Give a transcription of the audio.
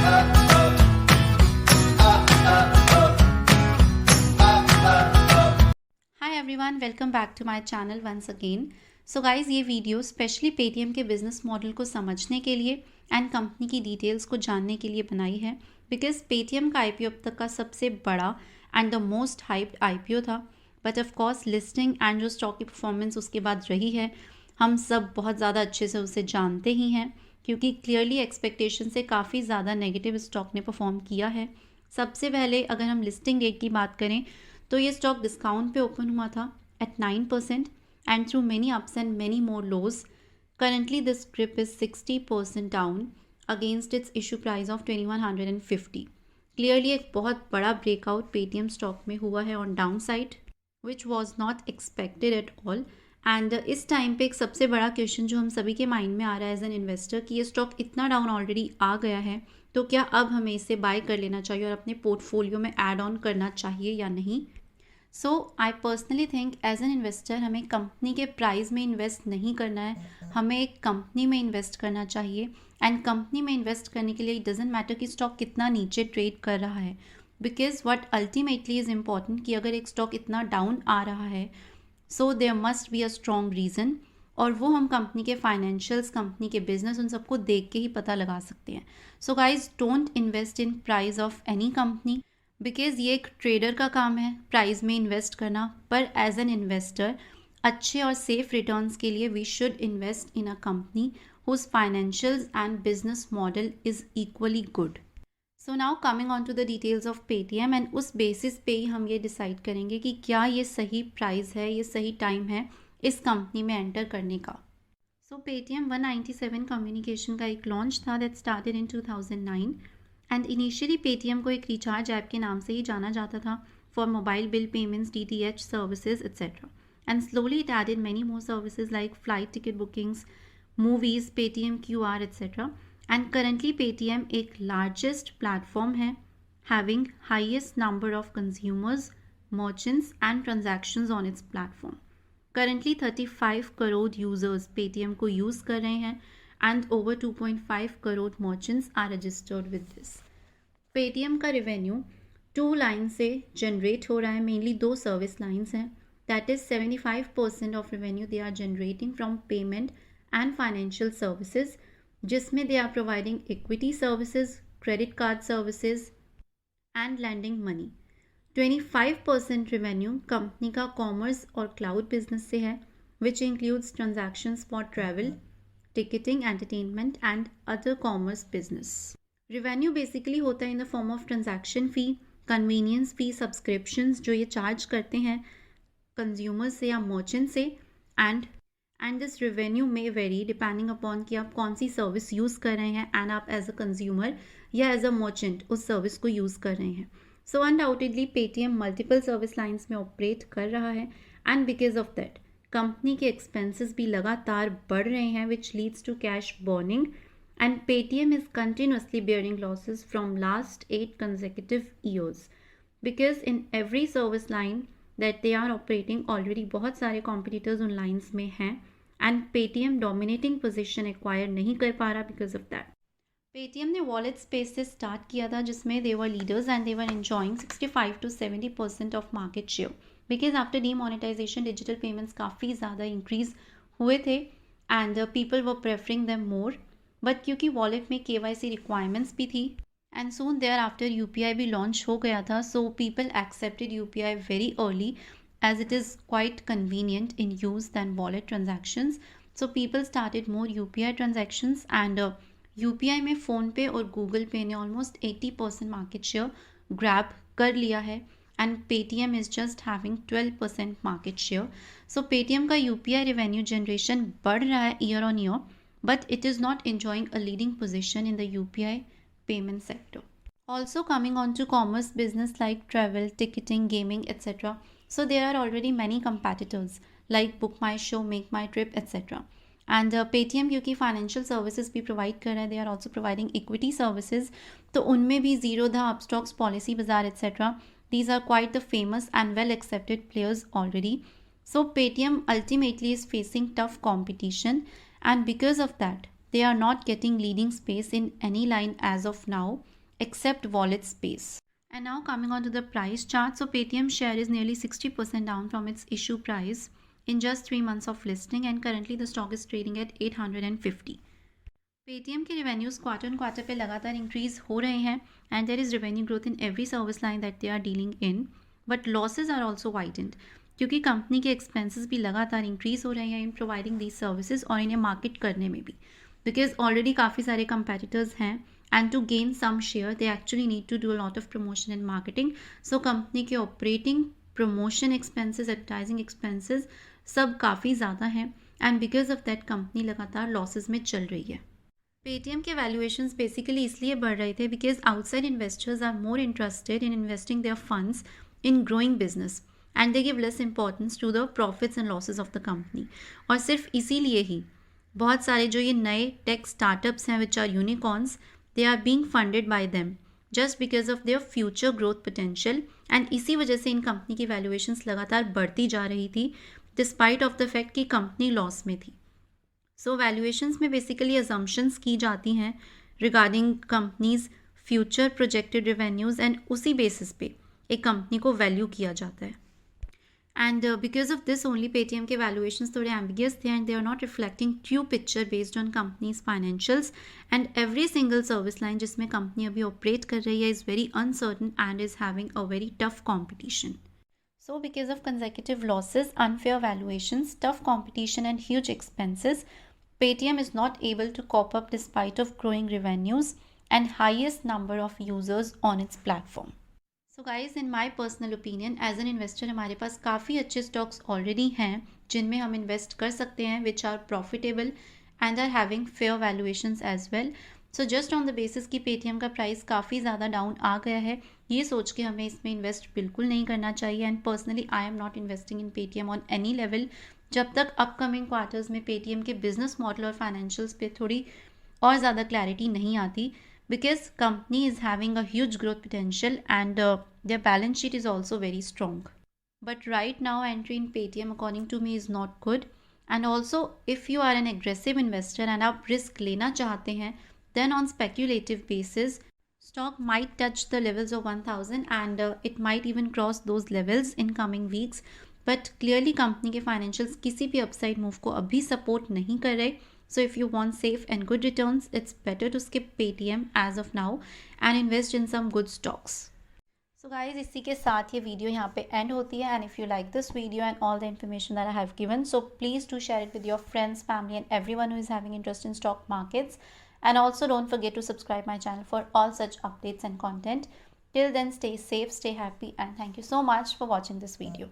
Hi everyone, welcome back to my channel once again. So guys, ये video specially Paytm के business model को समझने के लिए एंड कंपनी की डिटेल्स को जानने के लिए बनाई है, बिकॉज पेटीएम का आईपीओ अब तक का सबसे बड़ा and the most hyped IPO था। But of course listing and जो स्टॉक की परफॉर्मेंस उसके बाद रही है, हम सब बहुत ज़्यादा अच्छे से उसे जानते ही हैं, क्योंकि क्लियरली एक्सपेक्टेशन से काफ़ी ज़्यादा नेगेटिव स्टॉक ने परफॉर्म किया है। सबसे पहले अगर हम लिस्टिंग डेट की बात करें तो ये स्टॉक डिस्काउंट पे ओपन हुआ था at 9% and through many ups and many more lows currently this grip is 60% down against its issue price of 2150। Clearly एक बहुत बड़ा ब्रेकआउट पेटीएम स्टॉक में हुआ है on down side, which was not expected at all. And इस time पे एक सबसे बड़ा क्वेश्चन जो हम सभी के माइंड में आ रहा है एज एन इन्वेस्टर कि ये स्टॉक इतना डाउन ऑलरेडी आ गया है, तो क्या अब हमें इसे बाय कर लेना चाहिए और अपने पोर्टफोलियो में ऐड ऑन करना चाहिए या नहीं। So I personally think as an investor हमें कंपनी के प्राइस में इन्वेस्ट नहीं करना है, हमें एक कंपनी में इन्वेस्ट करना चाहिए। एंड कंपनी में इन्वेस्ट करने के लिए इट डजेंट मैटर कि स्टॉक कितना नीचे ट्रेड कर रहा है, because what ultimately is important कि अगर एक स्टॉक इतना डाउन आ रहा है so there must be a strong reason, और वो हम कंपनी के फाइनेंशियल्स, कंपनी के बिजनेस, उन सबको देख के ही पता लगा सकते हैं। So guys, don't invest in price of any company, because ये एक ट्रेडर का काम है प्राइस में इन्वेस्ट करना, पर एज एन इन्वेस्टर अच्छे और सेफ रिटर्न्स के लिए we should invest in a company whose financials and business model is equally good. So now coming on to the details of Paytm, and उस basis पे ही हम ये डिसाइड करेंगे कि क्या ये सही प्राइस है, ये सही टाइम है इस कंपनी में एंटर करने का। सो पेटीएम 197 कम्युनिकेशन का एक लॉन्च था that started in 2009 and initially Paytm को एक रिचार्ज ऐप के नाम से ही जाना जाता था for mobile bill payments, DTH services etcetera, and slowly it added many more services like flight ticket bookings, movies, Paytm QR etcetera. And currently Paytm एक largest platform है having highest number of consumers, merchants and transactions on its platform. Currently 35 crore users Paytm को use कर रहे हैं and over 2.5 crore merchants are registered with this. Paytm का revenue 2 line से generate हो रहा है, मेनली 2 सर्विस लाइन्स हैं, that is 75% of revenue they are generating from payment and financial services, जिसमें they are providing equity services, credit card services and lending money. 25% revenue company का commerce और cloud business से है, which includes transactions for travel, ticketing, entertainment and other commerce business. Revenue basically होता है in the form of transaction fee, convenience fee, subscriptions जो ये charge करते हैं कंज्यूमर से या मर्चेंट से, एंड दिस रेवेन्यू में वेरी डिपेंडिंग अपॉन कि आप कौन सी सर्विस यूज़ कर रहे हैं एंड आप एज अ कंज्यूमर या एज अ मर्चेंट उस सर्विस को यूज़ कर रहे हैं। So undoubtedly Paytm multiple service lines में ऑपरेट कर रहा है and because of that company के एक्सपेंसेस भी लगातार बढ़ रहे हैं, which leads to cash burning, and Paytm is continuously bearing losses from last 8 consecutive years because in every service line that they are operating already बहुत सारे competitors उन lines में हैं and Paytm dominating position acquire नहीं कर पा रहा because of that. Paytm ने वॉलेट स्पेस से स्टार्ट किया था जिसमें they were leaders and they were enjoying 65 to 70% of market share, because after demonetisation digital payments काफ़ी ज़्यादा इंक्रीज हुए थे and people were preferring them more. But क्योंकि वॉलेट में KYC रिक्वायरमेंट्स भी थी and soon thereafter UPI भी launch हो गया था, so people accepted UPI very early as it is quite convenient in use than wallet transactions. So people started more UPI transactions and UPI में PhonePe और Google पे ने almost 80% market share grab कर लिया है and Paytm is just having 12% market share. So Paytm का UPI revenue generation बढ़ रहा है year on year, but it is not enjoying a leading position in the UPI payment sector. Also coming on to commerce business like travel, ticketing, gaming, etc. So there are already many competitors like Book My Show, Make My Trip, etc. And Paytm क्योंकि financial services भी provide कर रहा है, they are also providing equity services, तो उनमें भी Zerodha, Upstocks, Policy Bazaar, etc. These are quite the famous and well accepted players already. So Paytm ultimately is facing tough competition and because of that they are not getting leading space in any line as of now. except wallet space. And now coming on to the price chart. So Paytm share is nearly 60% down from its issue price in just 3 months of listing, and currently the stock is trading at 850. Paytm के revenues quarter on quarter पे लगातार increase हो रहे हैं and there is revenue growth in every service line that they are dealing in, but losses are also widened क्योंकि company के expenses भी लगातार इंक्रीज हो रहे हैं इन प्रोवाइडिंग दीज सर्विसेज और इन्हें मार्केट करने में भी, बिकॉज ऑलरेडी काफ़ी सारे कंपेटिटर्स हैं and to gain some share they actually need to do a lot of promotion and marketing. So company के operating, promotion expenses, advertising expenses सब काफ़ी ज़्यादा हैं and because of that company लगातार losses में चल रही है. पेटीएम के वैल्यूएशंस बेसिकली इसलिए बढ़ रहे थे because outside investors are more interested in investing their funds in growing business and they give less importance to the profits and losses of the company. और सिर्फ इसीलिए ही बहुत सारे जो ये नए टेक स्टार्टअप्स हैं which are unicorns, they are being funded by them just because of their future growth potential, and इसी वजह से इन कंपनी की वैल्यूएशंस लगातार बढ़ती जा रही थी डिस्पाइट ऑफ द फैक्ट कि कंपनी लॉस में थी. सो वैल्यूएशंस में बेसिकली अजम्पशंस की जाती हैं regarding company's future projected revenues and उसी बेसिस पे एक कंपनी को वैल्यू किया जाता है. And because of this only Paytm के वैल्यूएशंस थोड़े एम्बिगियस थे and they are not reflecting true picture based on company's financials, and every single service line जिसमें कंपनी अभी ऑपरेट कर रही है is very uncertain and is having a very tough competition. So because of consecutive losses, unfair valuations, tough competition and huge expenses, Paytm is not able to cope up despite of growing revenues and highest number of users on its platform. So guys, in my personal opinion, as an investor हमारे पास काफ़ी अच्छे stocks already हैं जिनमें हम invest कर सकते हैं which are profitable and are having fair valuations as well. So just on the basis कि पेटीएम का प्राइस काफ़ी ज़्यादा डाउन आ गया है, ये सोच के हमें इसमें इन्वेस्ट बिल्कुल नहीं करना चाहिए. And personally I am not investing in Paytm on any level जब तक अपकमिंग क्वार्टर्स में पेटीएम के बिजनेस मॉडल और फाइनेंशियल्स पे थोड़ी और ज़्यादा क्लैरिटी नहीं आती, because company is having a huge growth potential and their balance sheet is also very strong. But right now entry in Paytm according to me is not good. And also if you are an aggressive investor and आप risk लेना चाहते हैं, then on speculative basis stock might touch the levels of 1000 and it might even cross those levels in coming weeks, but clearly company के financials किसी भी upside move को अभी support नहीं कर रहे. So if you want safe and good returns, it's better to skip Paytm as of now and invest in some good stocks. So guys, इसी के साथ ये वीडियो यहाँ पे एंड होती है. And if you like this video and all the information that I have given, so please do share it with your friends, family and everyone who is having interest in stock markets. And also don't forget to subscribe my channel for all such updates and content. Till then, stay safe, stay happy, and thank you so much for watching this video.